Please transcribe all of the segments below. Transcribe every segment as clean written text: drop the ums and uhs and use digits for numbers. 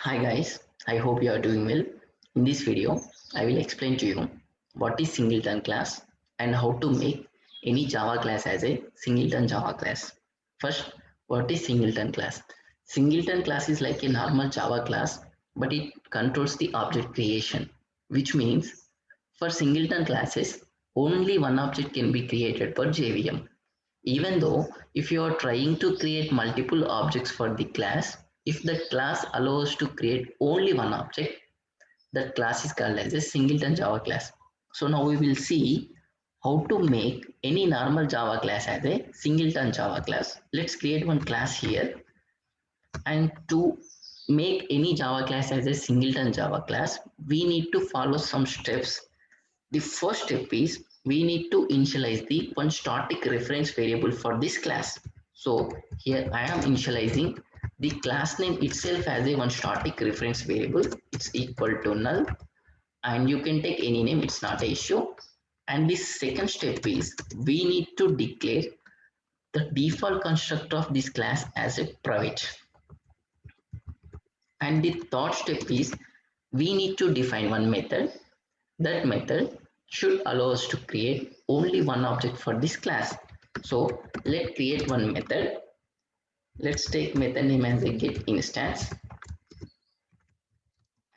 Hi guys, I hope you are doing well. In this video, I will explain to you what is singleton class and how to make any Java class as a singleton Java class. First, what is singleton class? Singleton class is like a normal Java class, but it controls the object creation, which means for singleton classes, only one object can be created per JVM. Even though if you are trying to create multiple objects for the class, if the class allows to create only one object, that class is called as a singleton Java class. So now we will see how to make any normal Java class as a singleton Java class. Let's create one class here, and to make any Java class as a singleton Java class, we need to follow some steps. The first step is we need to initialize the one static reference variable for this class. So here I am initializing the class name itself as a one static reference variable. It's equal to null, and you can take any name, it's not an issue. And the second step is we need to declare the default constructor of this class as a private. And the third step is we need to define one method. That method should allow us to create only one object for this class. So let's create one method. Let's take method name as a get instance.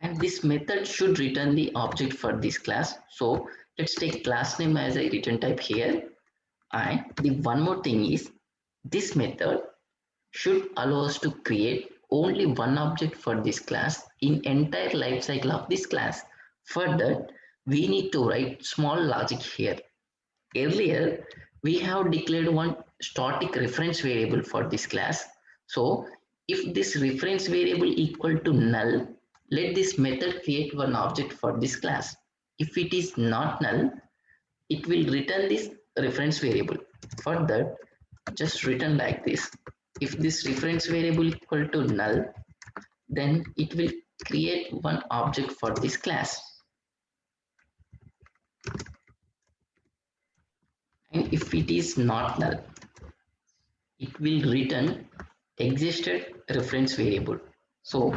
And this method should return the object for this class. So let's take class name as a return type here. And the one more thing is this method should allow us to create only one object for this class in entire life cycle of this class. For that, we need to write small logic here. Earlier, we have declared one static reference variable for this class. So if this reference variable equal to null, let this method create one object for this class. If it is not null, it will return this reference variable. For that, just return like this. If this reference variable equal to null, then it will create one object for this class. And if it is not null, it will return existed reference variable. So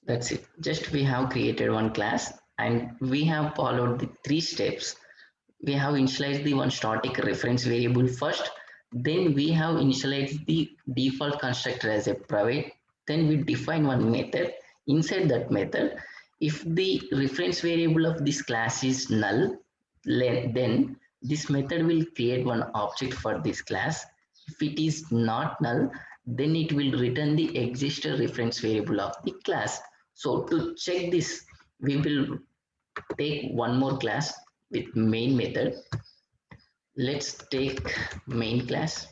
that's it. Just we have created one class and we have followed the three steps. We have initialized the one static reference variable first, then we have initialized the default constructor as a private, then we define one method. Inside that method, if the reference variable of this class is null, then this method will create one object for this class. If it is not null, then it will return the existing reference variable of the class. So to check this, we will take one more class with main method. Let's take main class.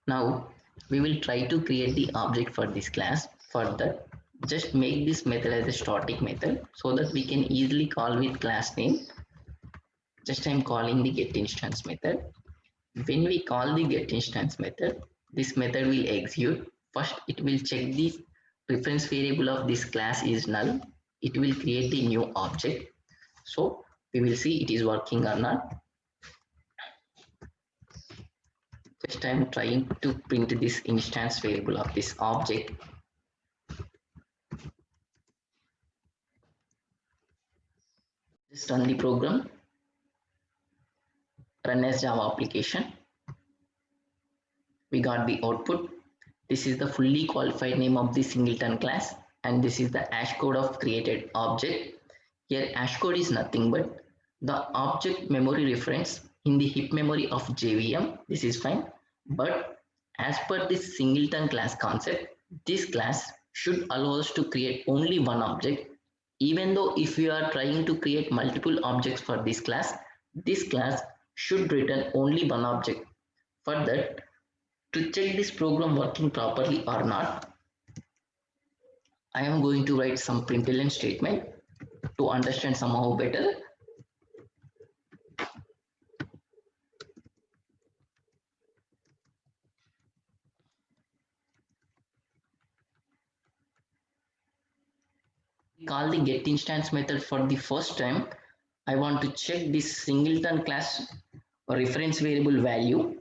Now we will try to create the object for this class. For that, just make this method as a static method so that we can easily call with class name. Just I'm calling the get instance method. When we call the get instance method, this method will execute. First, it will check the reference variable of this class is null. It will create the new object. So we will see it is working or not. Just I'm trying to print this instance variable of this object. Just run the program, run as Java application. We got the output. This is the fully qualified name of the singleton class, and this is the hash code of created object. Here hash code is nothing but the object memory reference in the heap memory of JVM. This is fine, but as per this singleton class concept, this class should allow us to create only one object. Even though if we are trying to create multiple objects for this class should return only one object. For that, to check this program working properly or not, I am going to write some println statement to understand somehow better. Call the get instance method for the first time, I want to check this singleton class reference variable value.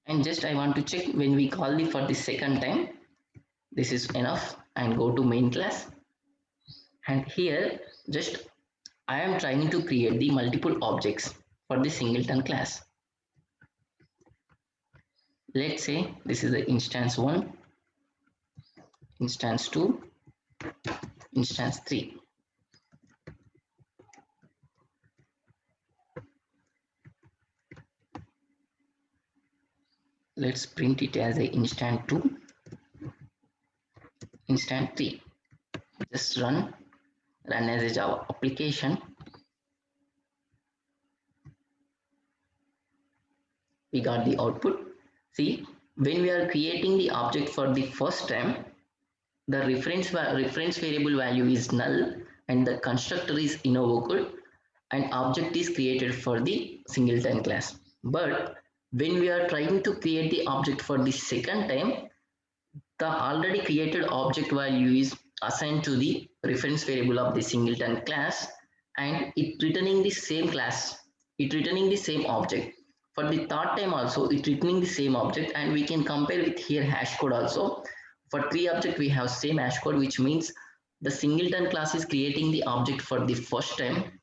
And just I want to check when we call the for the second time, this is enough, and go to main class. And here just I am trying to create the multiple objects for the singleton class. Let's say this is the instance 1, instance 2, instance 3. Let's print it as a instance 2, instance 3. Just run as a Java application. We got the output. See, when we are creating the object for the first time, the reference variable value is null and the constructor is invoked and object is created for the singleton class. But when we are trying to create the object for the second time, the already created object value is assigned to the reference variable of the singleton class, and it returning the same class, it returning the same object. For the third time also it returning the same object, and we can compare with here hash code also. For three object we have same hash code, which means the singleton class is creating the object for the first time.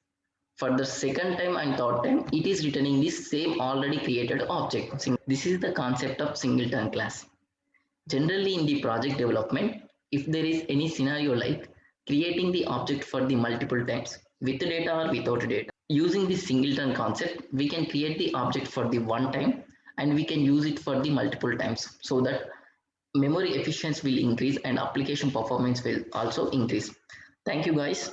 For the second time and third time, it is returning the same already created object. This is the concept of singleton class. Generally in the project development, if there is any scenario like creating the object for the multiple times with data or without data, using the singleton concept, we can create the object for the one time and we can use it for the multiple times, so that memory efficiency will increase and application performance will also increase. Thank you guys.